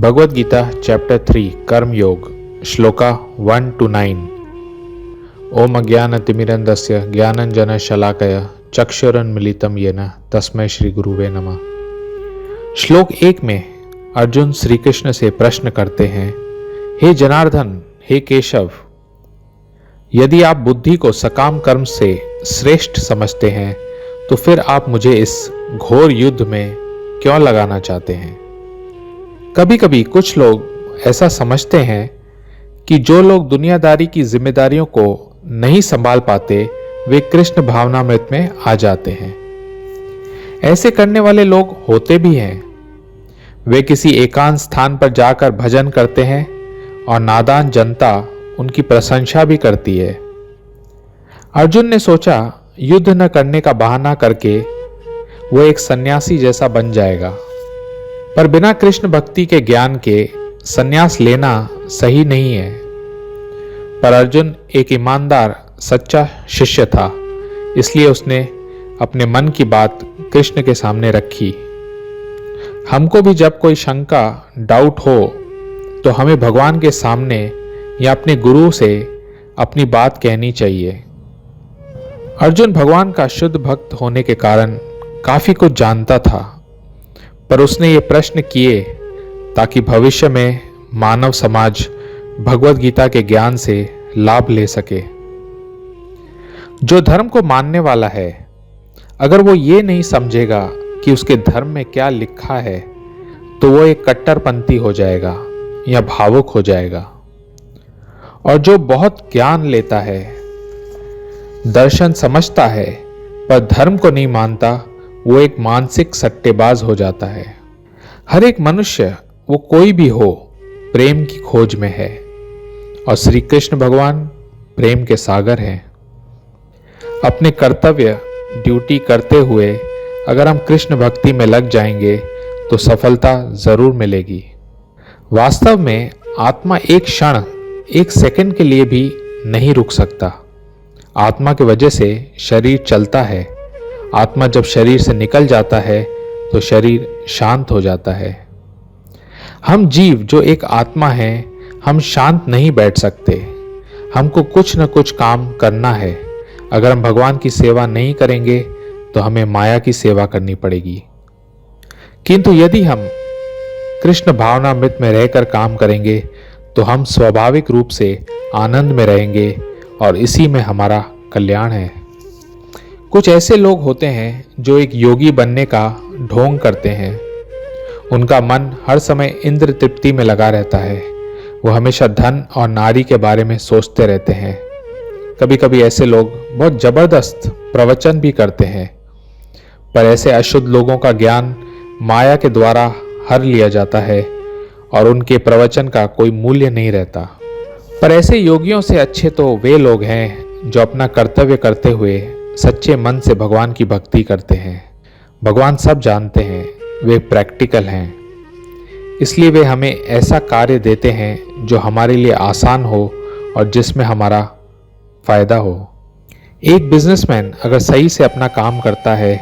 Bhagavad Gita chapter 3 कर्म योग shloka 1 to 9। ओम अज्ञानतिमिरन्धस्य ज्ञानञ्जनशलाकया चक्षुरुन्मीलितं येन तस्मै श्री गुरुवे नमः। श्लोक 1 में अर्जुन श्री कृष्ण से प्रश्न करते हैं, हे जनार्दन, हे केशव, यदि आप बुद्धि को सकाम कर्म से श्रेष्ठ समझते हैं तो फिर आप मुझे इस घोर युद्ध में क्यों लगाना चाहते हैं। कभी कभी कुछ लोग ऐसा समझते हैं कि जो लोग दुनियादारी की जिम्मेदारियों को नहीं संभाल पाते वे कृष्ण भावनामृत में आ जाते हैं। ऐसे करने वाले लोग होते भी हैं। वे किसी एकांत स्थान पर जाकर भजन करते हैं और नादान जनता उनकी प्रशंसा भी करती है। अर्जुन ने सोचा युद्ध न करने का बहाना करके वो एक सन्यासी जैसा बन जाएगा, पर बिना कृष्ण भक्ति के ज्ञान के सन्यास लेना सही नहीं है। पर अर्जुन एक ईमानदार सच्चा शिष्य था, इसलिए उसने अपने मन की बात कृष्ण के सामने रखी। हमको भी जब कोई शंका डाउट हो तो हमें भगवान के सामने या अपने गुरु से अपनी बात कहनी चाहिए। अर्जुन भगवान का शुद्ध भक्त होने के कारण काफी कुछ जानता था, पर उसने ये प्रश्न किए ताकि भविष्य में मानव समाज भगवद गीता के ज्ञान से लाभ ले सके। जो धर्म को मानने वाला है, अगर वो ये नहीं समझेगा कि उसके धर्म में क्या लिखा है तो वो एक कट्टरपंथी हो जाएगा या भावुक हो जाएगा। और जो बहुत ज्ञान लेता है, दर्शन समझता है, पर धर्म को नहीं मानता, वो एक मानसिक सट्टेबाज हो जाता है। हर एक मनुष्य, वो कोई भी हो, प्रेम की खोज में है और श्री कृष्ण भगवान प्रेम के सागर हैं। अपने कर्तव्य ड्यूटी करते हुए अगर हम कृष्ण भक्ति में लग जाएंगे तो सफलता जरूर मिलेगी। वास्तव में आत्मा एक क्षण, एक सेकंड के लिए भी नहीं रुक सकता। आत्मा की वजह से शरीर चलता है। आत्मा जब शरीर से निकल जाता है तो शरीर शांत हो जाता है। हम जीव जो एक आत्मा है, हम शांत नहीं बैठ सकते। हमको कुछ न कुछ काम करना है। अगर हम भगवान की सेवा नहीं करेंगे तो हमें माया की सेवा करनी पड़ेगी। किंतु यदि हम कृष्ण भावनामृत में रहकर काम करेंगे तो हम स्वाभाविक रूप से आनंद में रहेंगे और इसी में हमारा कल्याण है। कुछ ऐसे लोग होते हैं जो एक योगी बनने का ढोंग करते हैं। उनका मन हर समय इंद्र तृप्ति में लगा रहता है। वो हमेशा धन और नारी के बारे में सोचते रहते हैं। कभी कभी ऐसे लोग बहुत जबरदस्त प्रवचन भी करते हैं, पर ऐसे अशुद्ध लोगों का ज्ञान माया के द्वारा हर लिया जाता है और उनके प्रवचन का कोई मूल्य नहीं रहता। पर ऐसे योगियों से अच्छे तो वे लोग हैं जो अपना कर्तव्य करते हुए सच्चे मन से भगवान की भक्ति करते हैं। भगवान सब जानते हैं, वे प्रैक्टिकल हैं, इसलिए वे हमें ऐसा कार्य देते हैं जो हमारे लिए आसान हो और जिसमें हमारा फायदा हो। एक बिजनेसमैन अगर सही से अपना काम करता है,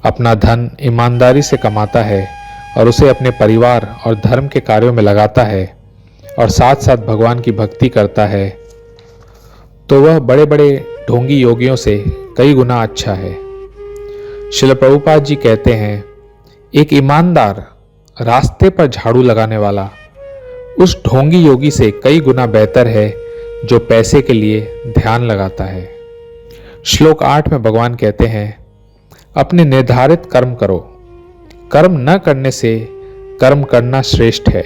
अपना धन ईमानदारी से कमाता है और उसे अपने परिवार और धर्म के कार्यों में लगाता है और साथ साथ भगवान की भक्ति करता है, तो वह बड़े बड़े ढोंगी योगियों से कई गुना अच्छा है। श्रील प्रभुपाद जी कहते हैं, एक ईमानदार रास्ते पर झाड़ू लगाने वाला उस ढोंगी योगी से कई गुना बेहतर है जो पैसे के लिए ध्यान लगाता है। श्लोक 8 में भगवान कहते हैं, अपने निर्धारित कर्म करो। कर्म न करने से कर्म करना श्रेष्ठ है।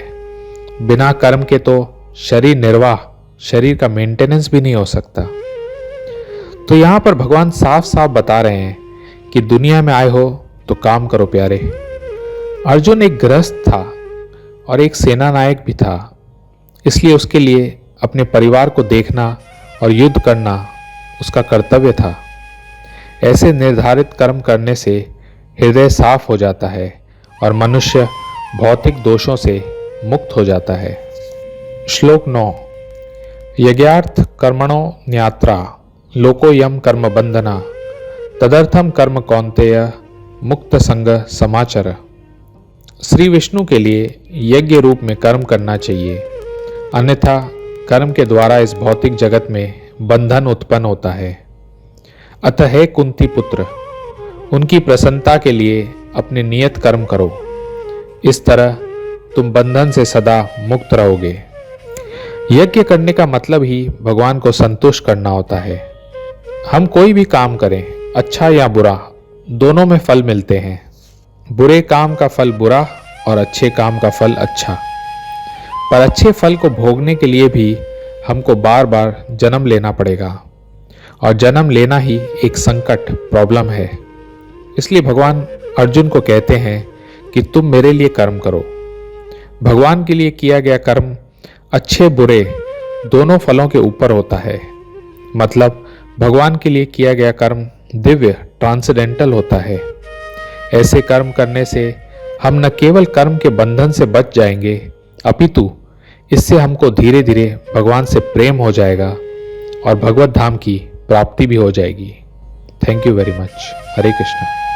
बिना कर्म के तो शरीर निर्वाह, शरीर का मेंटेनेंस भी नहीं हो सकता। तो यहाँ पर भगवान साफ साफ बता रहे हैं कि दुनिया में आए हो तो काम करो प्यारे। अर्जुन एक गृहस्थ था और एक सेना नायक भी था, इसलिए उसके लिए अपने परिवार को देखना और युद्ध करना उसका कर्तव्य था। ऐसे निर्धारित कर्म करने से हृदय साफ हो जाता है और मनुष्य भौतिक दोषों से मुक्त हो जाता है। श्लोक 9, यज्ञार्थ कर्मणो न्यात्रा लोकोयम कर्म बंधना तदर्थम कर्म कौन्तेय मुक्त संग समाचर। श्री विष्णु के लिए यज्ञ रूप में कर्म करना चाहिए, अन्यथा कर्म के द्वारा इस भौतिक जगत में बंधन उत्पन्न होता है। अतः हे कुंती पुत्र, उनकी प्रसन्नता के लिए अपने नियत कर्म करो। इस तरह तुम बंधन से सदा मुक्त रहोगे। यज्ञ करने का मतलब ही भगवान को संतुष्ट करना होता है। हम कोई भी काम करें, अच्छा या बुरा, दोनों में फल मिलते हैं। बुरे काम का फल बुरा और अच्छे काम का फल अच्छा। पर अच्छे फल को भोगने के लिए भी हमको बार बार जन्म लेना पड़ेगा, और जन्म लेना ही एक संकट, प्रॉब्लम है। इसलिए भगवान अर्जुन को कहते हैं कि तुम मेरे लिए कर्म करो। भगवान के लिए किया गया कर्म अच्छे बुरे दोनों फलों के ऊपर होता है। मतलब भगवान के लिए किया गया कर्म दिव्य, ट्रांसेंडेंटल होता है। ऐसे कर्म करने से हम न केवल कर्म के बंधन से बच जाएंगे, अपितु इससे हमको धीरे धीरे भगवान से प्रेम हो जाएगा और भगवत धाम की प्राप्ति भी हो जाएगी। Thank you very much. Hare Krishna.